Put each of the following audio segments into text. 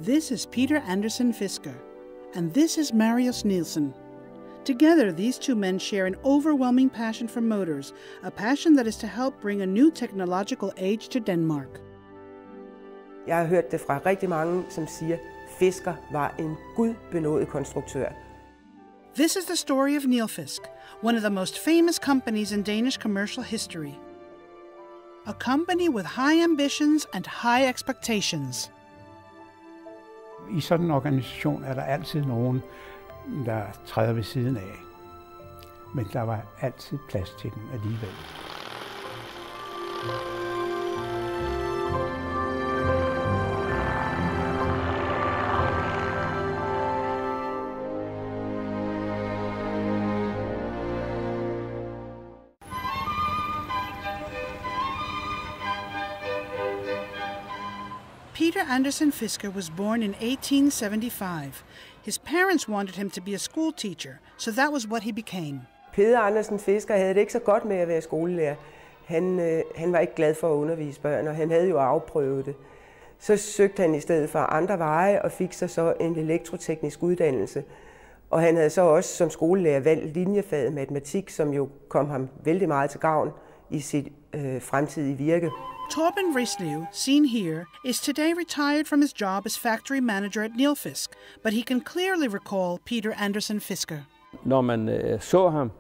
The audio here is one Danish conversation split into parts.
This is Peter Anderson Fisker, and this is Marius Nielsen. Together, these two men share an overwhelming passion for motors, a passion that is to help bring a new technological age to Denmark. Jeg har hørt det fra rigtig mange, som siger, Fisker var en gudbenådet konstruktør. This is the story of Nilfisk, one of the most famous companies in Danish commercial history. A company with high ambitions and high expectations. I sådan en organisation er der altid nogen, der træder ved siden af. Men der var altid plads til dem alligevel. Peter Anderson Fisker was born in 1875. His parents wanted him to be a school teacher, so that was what he became. Peter Andersen Fisker havde det ikke så godt med at være skolelærer. Han var ikke glad for at undervise børn, og han havde jo afprøvet det. Så søgte han i stedet for andre veje og fik sig så en elektroteknisk uddannelse. Og han havde så også som skolelærer valgt linjefaget matematik, som jo kom ham vældig meget til gavn i sit fremtidige virke. Torben Rislev, seen here, is today retired from his job as factory manager at Nilfisk, but he can clearly recall Peter Anderson Fisker. Når man så ham,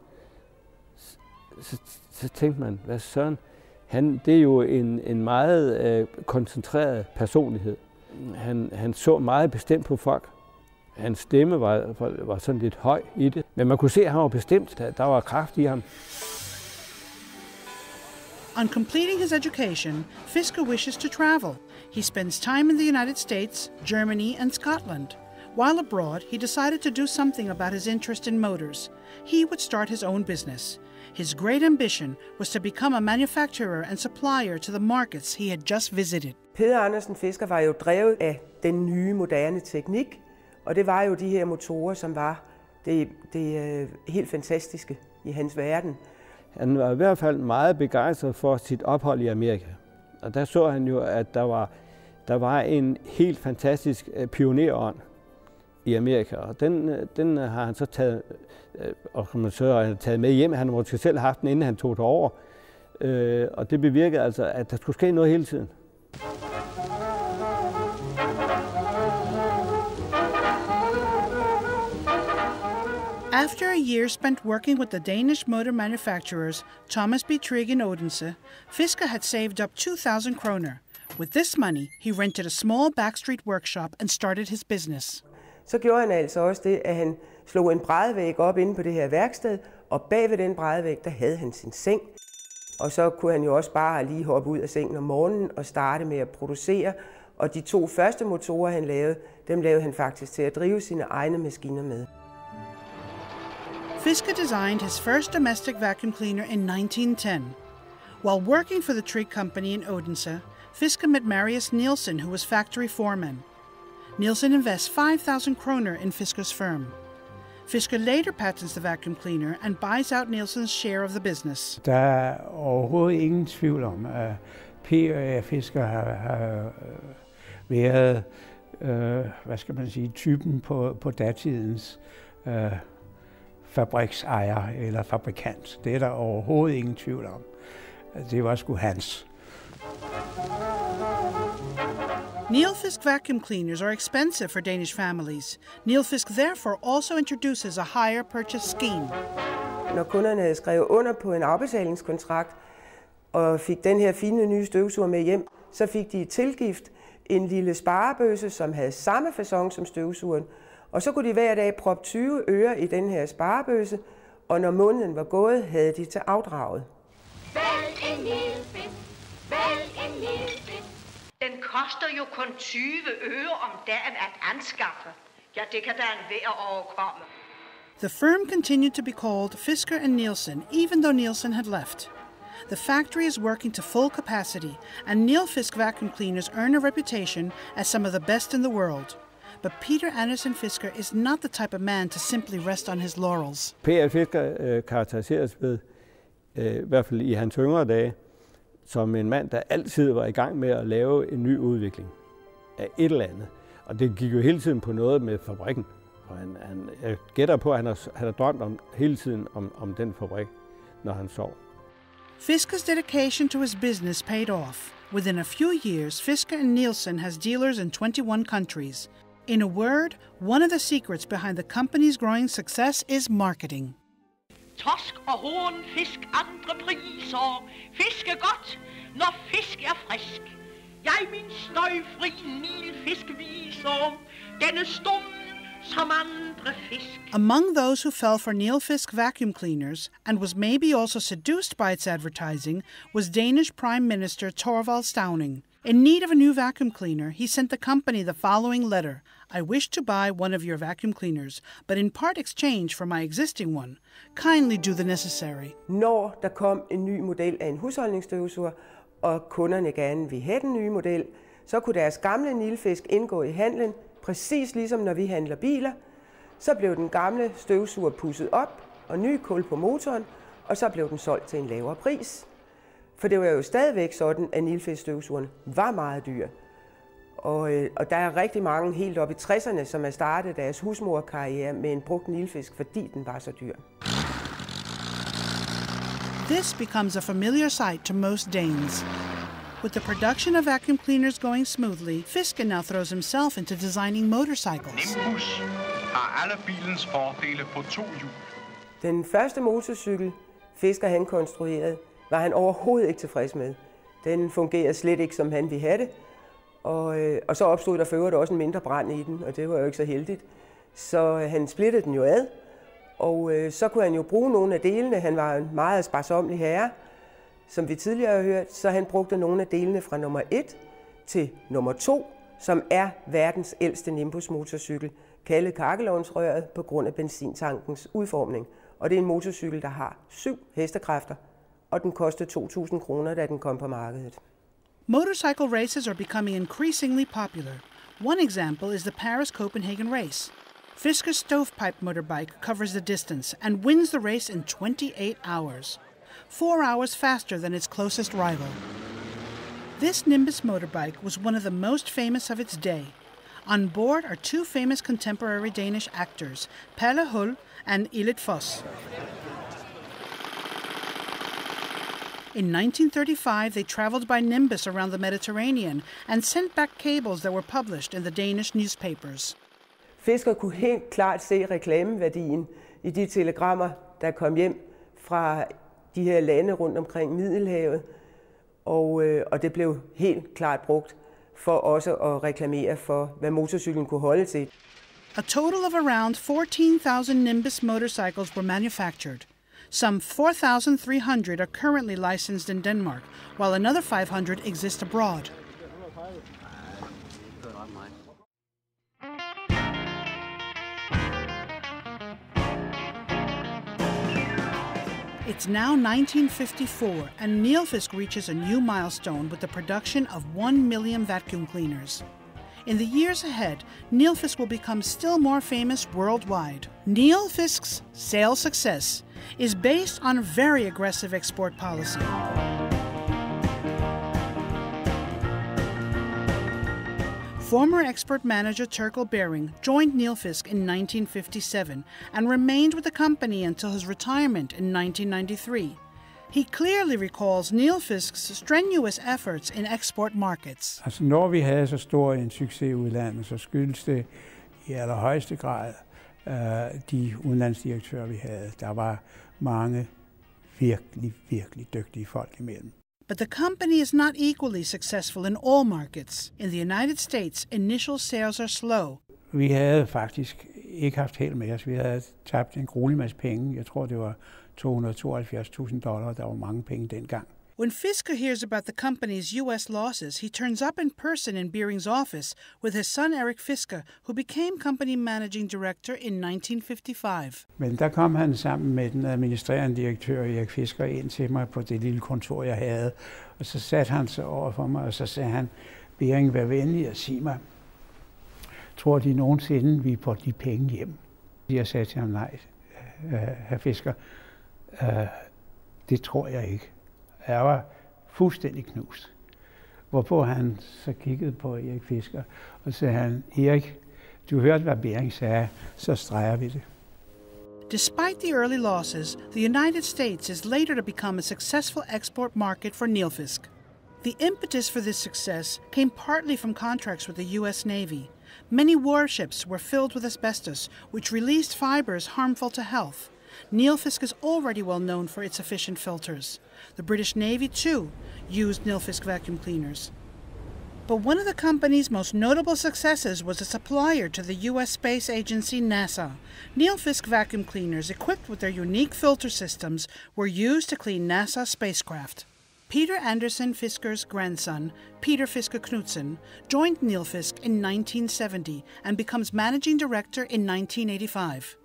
så tænkte man, hvad søren, det er jo en meget koncentreret personlighed. Han så meget bestemt på folk. Hans stemme var sådan lidt høj i det, men man kunne se, at han var bestemt. Der var kraft i ham. On completing his education, Fisker wishes to travel. He spends time in the United States, Germany, and Scotland. While abroad, he decided to do something about his interest in motors. He would start his own business. His great ambition was to become a manufacturer and supplier to the markets he had just visited. Peter Andersen Fisker var jo drevet af den nye, moderne teknik, og det var jo de her motorer, som var det helt fantastiske i hans verden. Han var i hvert fald meget begejstret for sit ophold i Amerika. Og der så han jo, at der var en helt fantastisk pionerånd i Amerika. Og den har han så taget med hjem. Han har måske selv haft den, inden han tog det over. Og det bevirkede altså, at der skulle ske noget hele tiden. After a year spent working with the Danish motor manufacturers Thomas B. Trigg in Odense, Fisker had saved up 2,000 kroner. With this money, he rented a small backstreet workshop and started his business. Så gjorde han altså også det, at han slog en bræddevæg op inde på det her værksted, og bag ved den bræddevæg, der havde han sin seng. Og så kunne han jo også bare lige hoppe ud af sengen om morgenen og starte med at producere. Og de 2 første motorer, han lavede, dem lavede han faktisk til at drive sine egne maskiner med. Fisker designed his first domestic vacuum cleaner in 1910. While working for the Trigg Company in Odense, Fisker met Marius Nielsen, who was factory foreman. Nielsen invests 5,000 kroner in Fisker's firm. Fisker later patents the vacuum cleaner and buys out Nielsen's share of the business. Der er overhovedet ingen tvivl om, at P.A. Fisker har været, typen på datidens fabriksejer eller fabrikant. Det er der overhovedet ingen tvivl om. Det var sgu hans. Nilfisk vacuum cleaners are expensive for Danish families. Nilfisk therefore also introduces a hire purchase scheme. Når kunderne havde skrevet under på en afbetalingskontrakt og fik den her fine nye støvsuger med hjem, så fik de i tilgift en lille sparebøsse, som havde samme facon som støvsugeren. Og så kunne de hver dag proppe 20 øre i den her sparebøsse, og når måneden var gået, havde de til afdraget. Vælg en Nilfisk, vælg en Nilfisk. Den koster jo kun 20 øre om dagen at anskaffe. Ja, det kan da enhver overkomme. The firm continued to be called Fisker and Nielsen, even though Nielsen had left. The factory is working to full capacity, and Nilfisk vacuum cleaners earn a reputation as some of the best in the world. But Peter Anderson Fisker is not the type of man to simply rest on his laurels. P.A. Fisker karakteriseres ved, i hvert fald i hans yngre dage, som en mand, der altid var i gang med at lave en ny udvikling af et eller andet. Og det gik jo hele tiden på noget med fabrikken. Og jeg gætter på, at han har drømt hele tiden om den fabrik, når han sov. Fisker's dedication to his business paid off. Within a few years, Fisker and Nielsen has dealers in 21 countries. In a word, one of the secrets behind the company's growing success is marketing. Torsk og hornfisk andre priser. Fisk er godt, når fisk er frisk. Jeg min støjfri nilfisk viser. Denne stum som andre fisk. Among those who fell for Nilfisk vacuum cleaners and was maybe also seduced by its advertising was Danish Prime Minister Thorvald Stauning. In need of a new vacuum cleaner, he sent the company the following letter. I wish to buy one of your vacuum cleaners, but in part exchange for my existing one. Kindly do the necessary. Når der kom en ny model af en husholdningsstøvsuger, og kunderne gerne ville have den nye model, så kunne deres gamle Nilfisk indgå i handlen, præcis ligesom når vi handler biler. Så blev den gamle støvsuger pudset op, og ny kul på motoren, og så blev den solgt til en lavere pris. For det var jo stadigvæk sådan, at Nilfisk-støvsugeren var meget dyr. Og der er rigtig mange helt op i 60'erne, som har startet deres husmorkarriere med en brugt Nilfisk, fordi den var så dyr. This becomes a familiar sight to most Danes. With the production of vacuum cleaners going smoothly, Fisker now throws himself into designing motorcycles. Nimbus har alle bilens fordele på 2 hjul. Den første motorcykel, Fisker han konstruerede, var han overhovedet ikke tilfreds med. Den fungerede slet ikke, som han ville have det. Og så opstod der for øvrigt også en mindre brand i den, og det var jo ikke så heldigt. Så han splittede den jo ad, og så kunne han jo bruge nogle af delene. Han var en meget sparsomlig herre, som vi tidligere har hørt, så han brugte nogle af delene fra nummer 1 til nummer 2, som er verdens ældste Nimbus-motorcykel, kaldet kakkelovnsrøret på grund af benzintankens udformning. Og det er en motorcykel, der har 7 hestekræfter, og den kostede 2.000 kroner, da den kom på markedet. Motorcycle races are becoming increasingly popular. One example is the Paris-Copenhagen race. Fisker's stovepipe motorbike covers the distance and wins the race in 28 hours. 4 hours faster than its closest rival. This Nimbus motorbike was one of the most famous of its day. On board are 2 famous contemporary Danish actors, Palle Hull and Elit Foss. In 1935, they traveled by Nimbus around the Mediterranean and sent back cables that were published in the Danish newspapers. Fisker kunne helt klart se reklameværdien i de telegrammer, der kom hjem fra de her lande rundt omkring Middelhavet, og det blev helt klart brugt for også at reklamere for, hvad motorcyklen kunne holde til. A total of around 14,000 Nimbus motorcycles were manufactured. Some 4,300 are currently licensed in Denmark, while another 500 exist abroad. It's now 1954, and Nilfisk reaches a new milestone with the production of 1 million vacuum cleaners. In the years ahead, Nilfisk will become still more famous worldwide. Nilfisk's sales success is based on a very aggressive export policy. Former export manager Turkel Bering joined Nilfisk in 1957 and remained with the company until his retirement in 1993. He clearly recalls Nilfisk's strenuous efforts in export markets. Altså, når vi havde så stor en succes i udlandet, så skyldes det i allerhøjeste grad de udenlandsdirektører, vi havde. Der var mange virkelig dygtige folk imellem. But the company is not equally successful in all markets. In the United States, initial sales are slow. Vi havde faktisk ikke haft held med os. Vi havde tabt en gruelig masse penge. Jeg tror, det var $272,000. Der var mange penge dengang. When Fisker hears about the company's U.S. losses, he turns up in person in Bering's office with his son Erik Fisker, who became company managing director in 1955. Men der kom han sammen med den administrerende direktør Erik Fisker ind til mig på det lille kontor, jeg havde. Og så satte han sig over for mig, og så sagde han, Bering, vær venlig at sige mig, tror de nogensinde, vi får de penge hjem? Jeg sagde til ham, nej, herr Fisker, det tror jeg ikke. Jeg var fuldstændig knust. Hvorpå han så kiggede på Erik Fisker, og sagde han, Erik, du hørte, hvad Bering sagde, så streger vi det. Despite the early losses, the United States is later to become a successful export market for Nilfisk. The impetus for this success came partly from contracts with the U.S. Navy. Many warships were filled with asbestos, which released fibers harmful to health. Nilfisk is already well known for its efficient filters. The British Navy, too, used Nilfisk vacuum cleaners. But one of the company's most notable successes was a supplier to the U.S. space agency NASA. Nilfisk vacuum cleaners, equipped with their unique filter systems, were used to clean NASA spacecraft. Peter Anderson Fisker's grandson, Peter Fisker Knudsen, joined Nilfisk in 1970 and becomes managing director in 1985.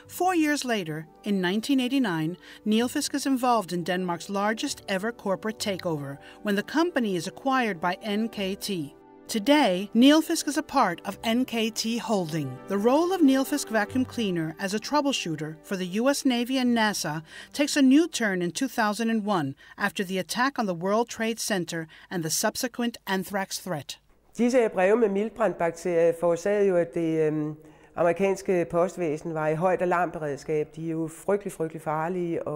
4 years later, in 1989, Nilfisk is involved in Denmark's largest ever corporate takeover when the company is acquired by NKT. Today, Nilfisk is a part of NKT Holding. The role of Nilfisk vacuum cleaner as a troubleshooter for the U.S. Navy and NASA takes a new turn in 2001 after the attack on the World Trade Center and the subsequent anthrax threat. Disse breve med miltbrandbakterier forårsagede jo, at det amerikanske postvæsen var i højt alarmberedskab. De er jo frygtelig farlige,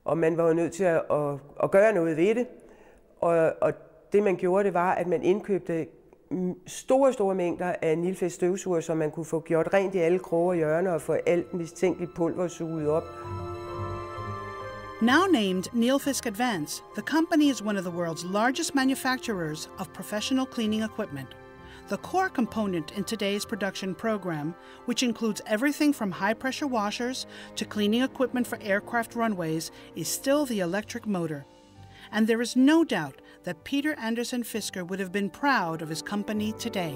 og man var jo nødt til at gøre noget ved det. Og det man gjorde, det var, at man indkøbte store mængder af Nilfisk støvsuger, så man kunne få gjort rent i alle kroge og hjørner og få alt mistænkeligt pulver suget op. Now named Nilfisk Advance, the company is one of the world's largest manufacturers of professional cleaning equipment. The core component in today's production program, which includes everything from high-pressure washers to cleaning equipment for aircraft runways, is still the electric motor. And there is no doubt that Peter Anderson Fisker would have been proud of his company today.